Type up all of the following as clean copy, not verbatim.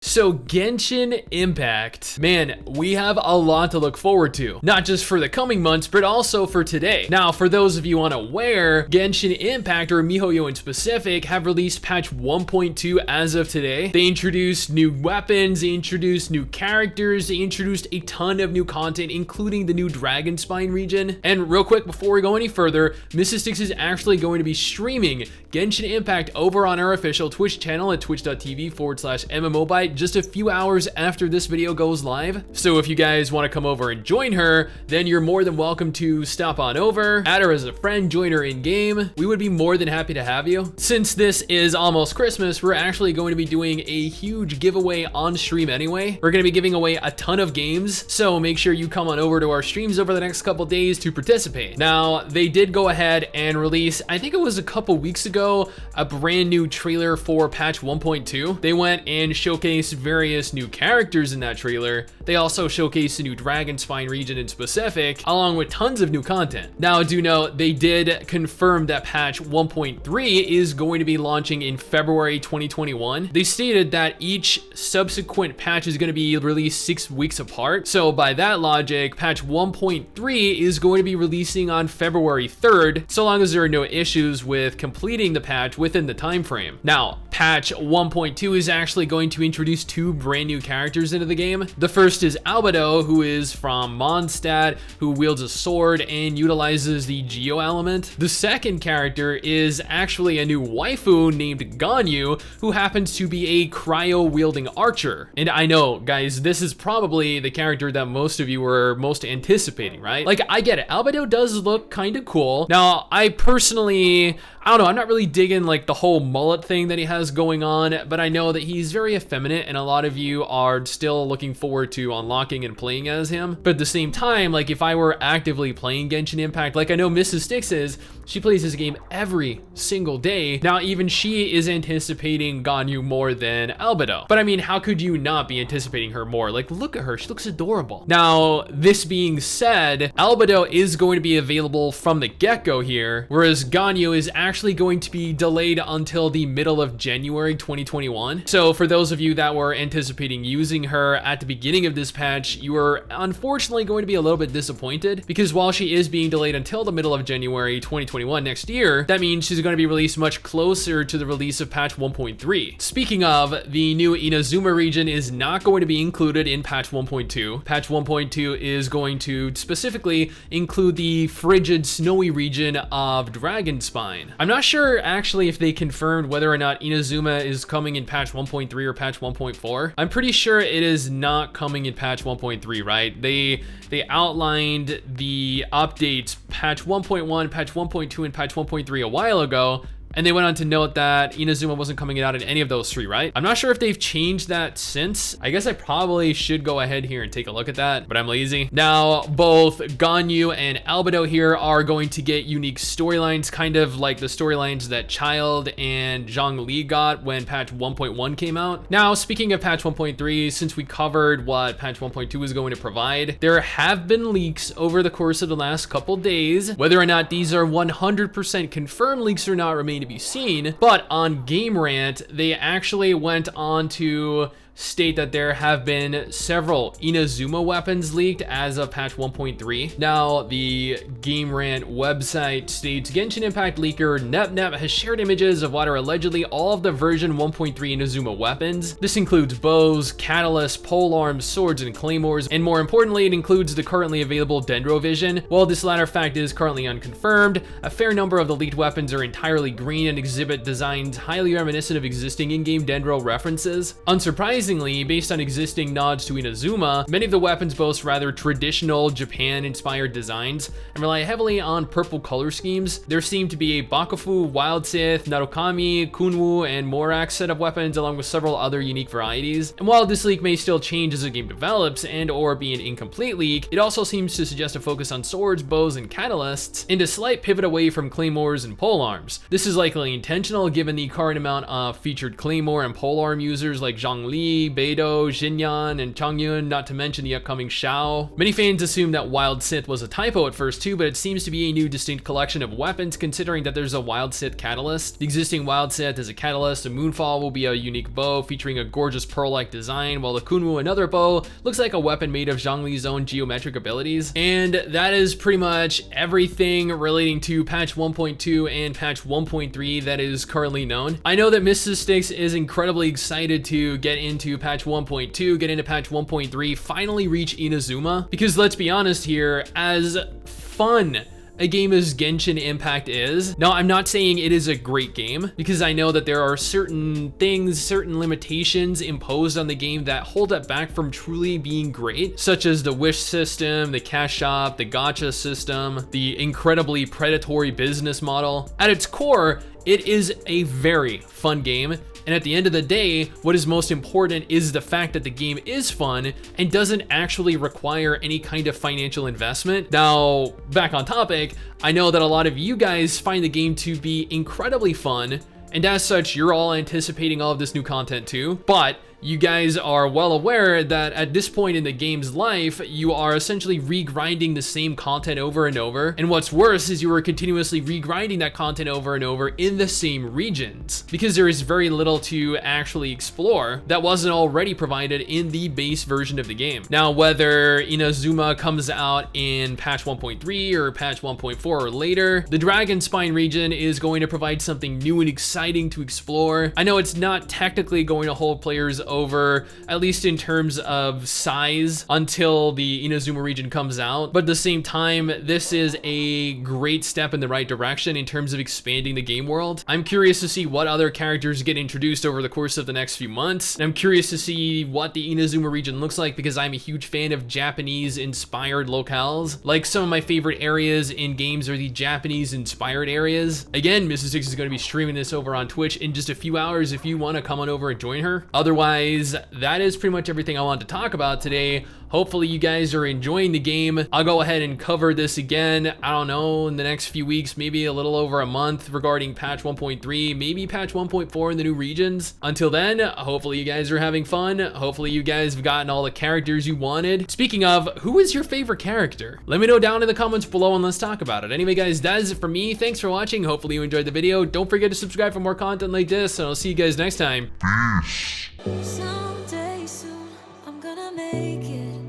So Genshin Impact, man, we have a lot to look forward to, not just for the coming months, but also for today. Now, for those of you unaware, Genshin Impact, or miHoYo in specific, have released patch 1.2 as of today. They introduced new weapons, they introduced new characters, they introduced a ton of new content, including the new Dragonspine region. And real quick, before we go any further, MRSSTIX is actually going to be streaming Genshin Impact over on our official Twitch channel at twitch.tv/MMObyte just a few hours after this video goes live. So if you guys want to come over and join her, then you're more than welcome to stop on over, add her as a friend, join her in game. We would be more than happy to have you. Since this is almost Christmas, we're actually going to be doing a huge giveaway on stream anyway. We're going to be giving away a ton of games, so make sure you come on over to our streams over the next couple days to participate. Now, they did go ahead and release, I think it was a couple weeks ago, a brand new trailer for patch 1.2. They went and showcased various new characters in that trailer. They also showcased the new Dragonspine region in specific, along with tons of new content. Now, do note, they did confirm that patch 1.3 is going to be launching in February 2021. They stated that each subsequent patch is going to be released 6 weeks apart. So by that logic, patch 1.3 is going to be releasing on February 3rd, so long as there are no issues with completing the patch within the time frame. Now, patch 1.2 is actually going to introduce two brand new characters into the game. The first is Albedo, who is from Mondstadt, who wields a sword and utilizes the Geo element. The second character is actually a new waifu named Ganyu, who happens to be a cryo-wielding archer. And I know, guys, this is probably the character that most of you were most anticipating, right? Like, I get it. Albedo does look kind of cool. Now, I don't know, I'm not really digging like the whole mullet thing that he has going on, but I know that he's very effeminate and a lot of you are still looking forward to unlocking and playing as him. But at the same time, like if I were actively playing Genshin Impact, like I know MRSSTIX is, she plays this game every single day. Now, even she is anticipating Ganyu more than Albedo. But I mean, how could you not be anticipating her more? Like, look at her, she looks adorable. Now, this being said, Albedo is going to be available from the get-go here, whereas Ganyu is actually going to be delayed until the middle of January 2021. So for those of you that were anticipating using her at the beginning of this patch, you are unfortunately going to be a little bit disappointed, because while she is being delayed until the middle of January 2021 next year, that means she's going to be released much closer to the release of patch 1.3. Speaking of, the new Inazuma region is not going to be included in patch 1.2. Patch 1.2 is going to specifically include the frigid, snowy region of Dragonspine. I'm not sure actually if they confirmed whether or not Inazuma is coming in patch 1.3 or patch 1.4. I'm pretty sure it is not coming in patch 1.3, right? They outlined the updates, patch 1.1, patch 1.2, and patch 1.3 a while ago, and they went on to note that Inazuma wasn't coming out in any of those three, right? I'm not sure if they've changed that since. I guess I probably should go ahead here and take a look at that, but I'm lazy. Now, both Ganyu and Albedo here are going to get unique storylines, kind of like the storylines that Child and Zhongli got when patch 1.1 came out. Now, speaking of patch 1.3, since we covered what patch 1.2 is going to provide, there have been leaks over the course of the last couple days. Whether or not these are 100% confirmed leaks or not remain to be seen, but on Game Rant, they actually went on to state that there have been several Inazuma weapons leaked as of patch 1.3. Now, the Game Rant website states Genshin Impact leaker NepNep has shared images of what are allegedly all of the version 1.3 Inazuma weapons. This includes bows, catalysts, polearms, swords, and claymores, and more importantly, it includes the currently available Dendrovision. While this latter fact is currently unconfirmed, a fair number of the leaked weapons are entirely green and exhibit designs highly reminiscent of existing in-game Dendro references. Unsurprisingly, based on existing nods to Inazuma, many of the weapons boast rather traditional Japan-inspired designs and rely heavily on purple color schemes. There seem to be a Bakufu, Wild Sith, Narukami, Kunwu, and Morax set of weapons, along with several other unique varieties. And while this leak may still change as the game develops and or be an incomplete leak, it also seems to suggest a focus on swords, bows, and catalysts, and a slight pivot away from claymores and polearms. This is likely intentional given the current amount of featured claymore and polearm users like Zhongli, Beidou, Xinyan, and Changyun, not to mention the upcoming Shao. Many fans assumed that Wild Sith was a typo at first too, but it seems to be a new distinct collection of weapons considering that there's a Wild Sith catalyst. The existing Wild Sith is a catalyst, a Moonfall will be a unique bow featuring a gorgeous pearl-like design, while the Kunwu, another bow, looks like a weapon made of Zhongli's own geometric abilities. And that is pretty much everything relating to patch 1.2 and patch 1.3 that is currently known. I know that MRSSTIX is incredibly excited to get into patch 1.2, get into patch 1.3, finally reach Inazuma, because let's be honest here, as fun a game as Genshin Impact is. Now, I'm not saying it is a great game, because I know that there are certain things, certain limitations imposed on the game that hold it back from truly being great, such as the wish system, the cash shop, the gacha system, the incredibly predatory business model. At its core, it is a very fun game. And at the end of the day, what is most important is the fact that the game is fun and doesn't actually require any kind of financial investment. Now, back on topic, I know that a lot of you guys find the game to be incredibly fun, and as such, you're all anticipating all of this new content too, but you guys are well aware that at this point in the game's life, you are essentially regrinding the same content over and over. And what's worse is you are continuously regrinding that content over and over in the same regions, because there is very little to actually explore that wasn't already provided in the base version of the game. Now, whether Inazuma comes out in patch 1.3 or patch 1.4 or later, the Dragonspine region is going to provide something new and exciting to explore. I know it's not technically going to hold players over, at least in terms of size, until the Inazuma region comes out. But at the same time, this is a great step in the right direction in terms of expanding the game world. I'm curious to see what other characters get introduced over the course of the next few months. And I'm curious to see what the Inazuma region looks like, because I'm a huge fan of Japanese-inspired locales. Like, some of my favorite areas in games are the Japanese-inspired areas. Again, MRSSTIX is going to be streaming this over on Twitch in just a few hours if you want to come on over and join her. Otherwise, that is pretty much everything I wanted to talk about today. Hopefully you guys are enjoying the game. I'll go ahead and cover this again, I don't know, in the next few weeks, maybe a little over a month, regarding patch 1.3, maybe patch 1.4 in the new regions. Until then, hopefully you guys are having fun. Hopefully you guys have gotten all the characters you wanted. Speaking of, who is your favorite character? Let me know down in the comments below and let's talk about it. Anyway guys, that is it for me. Thanks for watching. Hopefully you enjoyed the video. Don't forget to subscribe for more content like this, and I'll see you guys next time. Peace. Someday soon, I'm gonna make it.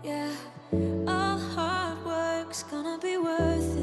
Yeah, all hard work's gonna be worth it.